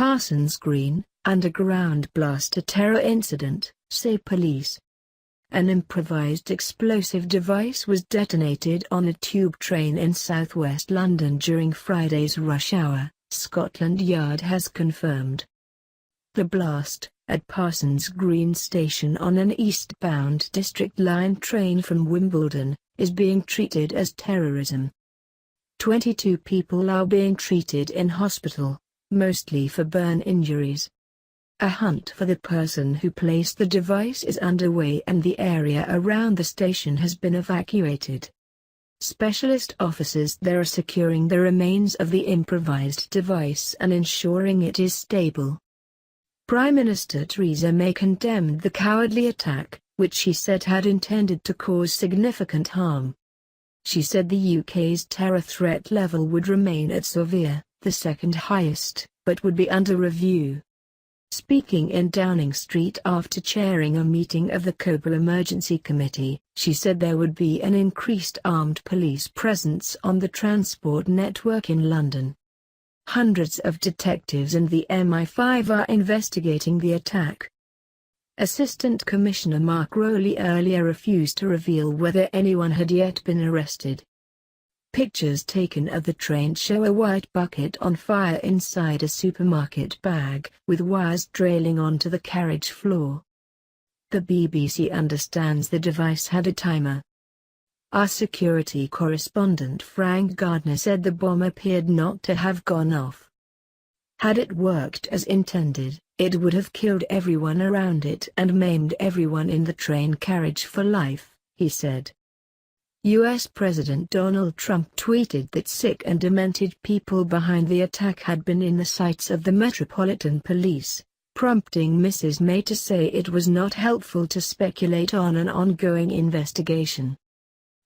Parsons Green, underground blast a terror incident, say police. An improvised explosive device was detonated on a tube train in southwest London during Friday's rush hour, Scotland Yard has confirmed. The blast, at Parsons Green station on an eastbound District Line train from Wimbledon, is being treated as terrorism. 22 people are being treated in hospital, mostly for burn injuries. A hunt for the person who placed the device is underway and the area around the station has been evacuated. Specialist officers there are securing the remains of the improvised device and ensuring it is stable. Prime Minister Theresa May condemned the cowardly attack, which she said had intended to cause significant harm. She said the UK's terror threat level would remain at severe, the second highest, but would be under review. Speaking in Downing Street after chairing a meeting of the COPA Emergency Committee, she said there would be an increased armed police presence on the transport network in London. Hundreds of detectives and the MI5 are investigating the attack. Assistant Commissioner Mark Rowley earlier refused to reveal whether anyone had yet been arrested. Pictures taken of the train show a white bucket on fire inside a supermarket bag, with wires trailing onto the carriage floor. The BBC understands the device had a timer. Our security correspondent Frank Gardner said the bomb appeared not to have gone off. Had it worked as intended, it would have killed everyone around it and maimed everyone in the train carriage for life, he said. U.S. President Donald Trump tweeted that sick and demented people behind the attack had been in the sights of the Metropolitan Police, prompting Mrs. May to say it was not helpful to speculate on an ongoing investigation.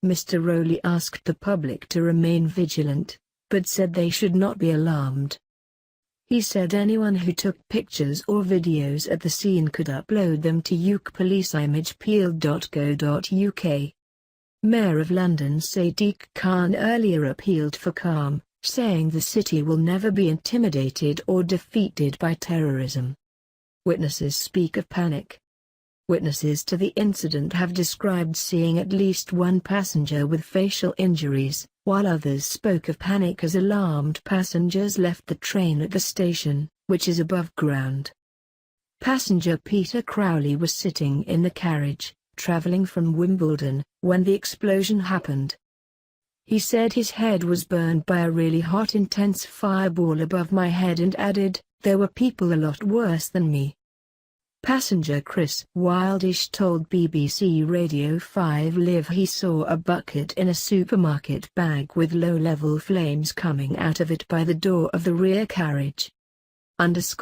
Mr. Rowley asked the public to remain vigilant, but said they should not be alarmed. He said anyone who took pictures or videos at the scene could upload them to ukpoliceimageappeal.co.uk. Mayor of London Sadiq Khan earlier appealed for calm, saying the city will never be intimidated or defeated by terrorism. Witnesses speak of panic. Witnesses to the incident have described seeing at least one passenger with facial injuries, while others spoke of panic as alarmed passengers left the train at the station, which is above ground. Passenger Peter Crowley was sitting in the carriage, traveling from Wimbledon, when the explosion happened. He said his head was burned by a really hot intense fireball above my head and added, "There were people a lot worse than me." Passenger Chris Wildish told BBC Radio 5 Live he saw a bucket in a supermarket bag with low-level flames coming out of it by the door of the rear carriage. Analysis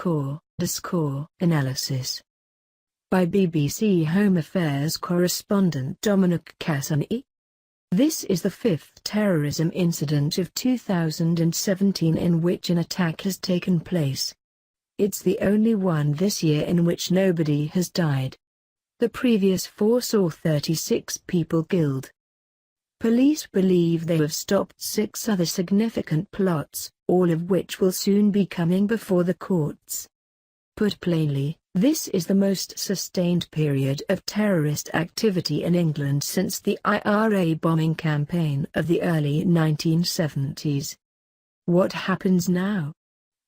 by BBC Home Affairs correspondent Dominic Cassani. This is the fifth terrorism incident of 2017 in which an attack has taken place. It's the only one this year in which nobody has died. The previous four saw 36 people killed. Police believe they have stopped 6 other significant plots, all of which will soon be coming before the courts. Put plainly, this is the most sustained period of terrorist activity in England since the IRA bombing campaign of the early 1970s. What happens now?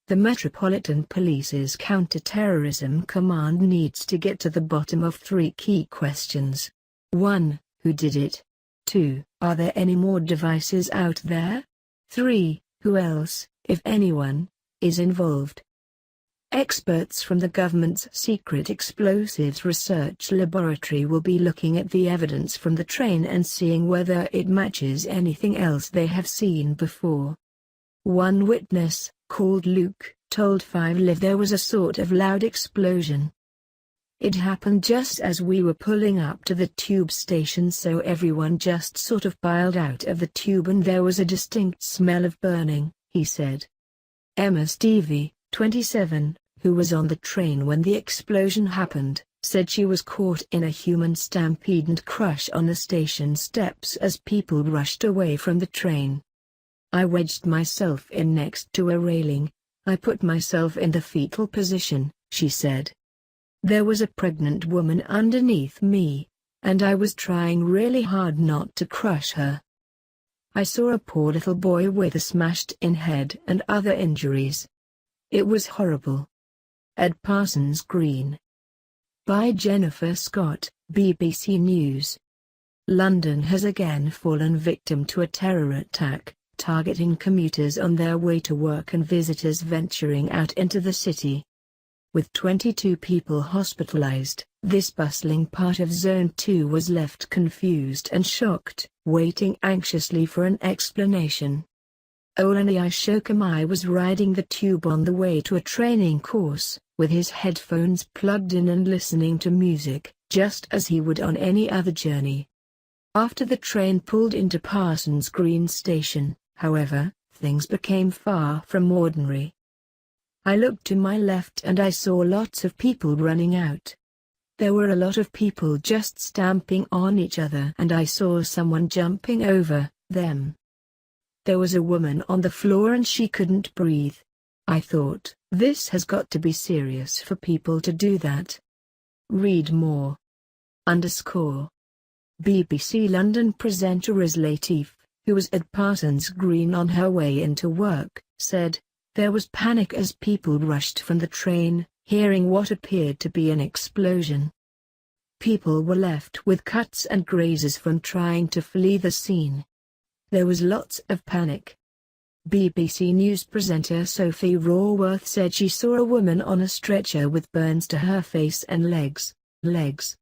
The Metropolitan Police's Counter-Terrorism Command needs to get to the bottom of 3 key questions. 1. Who did it? 2. Are there any more devices out there? 3. Who else, if anyone, is involved? Experts from the government's Secret Explosives Research Laboratory will be looking at the evidence from the train and seeing whether it matches anything else they have seen before. One witness, called Luke, told 5 Live there was a sort of loud explosion. It happened just as we were pulling up to the tube station, so everyone just sort of piled out of the tube and there was a distinct smell of burning, he said. Emma Stevie, 27, who was on the train when the explosion happened, said she was caught in a human stampede and crush on the station steps as people rushed away from the train. I wedged myself in next to a railing. I put myself in the fetal position, she said. There was a pregnant woman underneath me, and I was trying really hard not to crush her. I saw a poor little boy with a smashed-in head and other injuries. It was horrible. At Parsons Green. By Jennifer Scott, BBC News. London has again fallen victim to a terror attack, targeting commuters on their way to work and visitors venturing out into the city. With 22 people hospitalized, this bustling part of Zone 2 was left confused and shocked, waiting anxiously for an explanation. Olani Shokamai was riding the tube on the way to a training course, with his headphones plugged in and listening to music, just as he would on any other journey. After the train pulled into Parsons Green station, however, things became far from ordinary. I looked to my left and I saw lots of people running out. There were a lot of people just stamping on each other and I saw someone jumping over them. There was a woman on the floor and she couldn't breathe. I thought, this has got to be serious for people to do that. Read more. BBC London presenter Riz Latif, who was at Parsons Green on her way into work, said, there was panic as people rushed from the train, hearing what appeared to be an explosion. People were left with cuts and grazes from trying to flee the scene. There was lots of panic. BBC News presenter Sophie Raworth said she saw a woman on a stretcher with burns to her face and legs.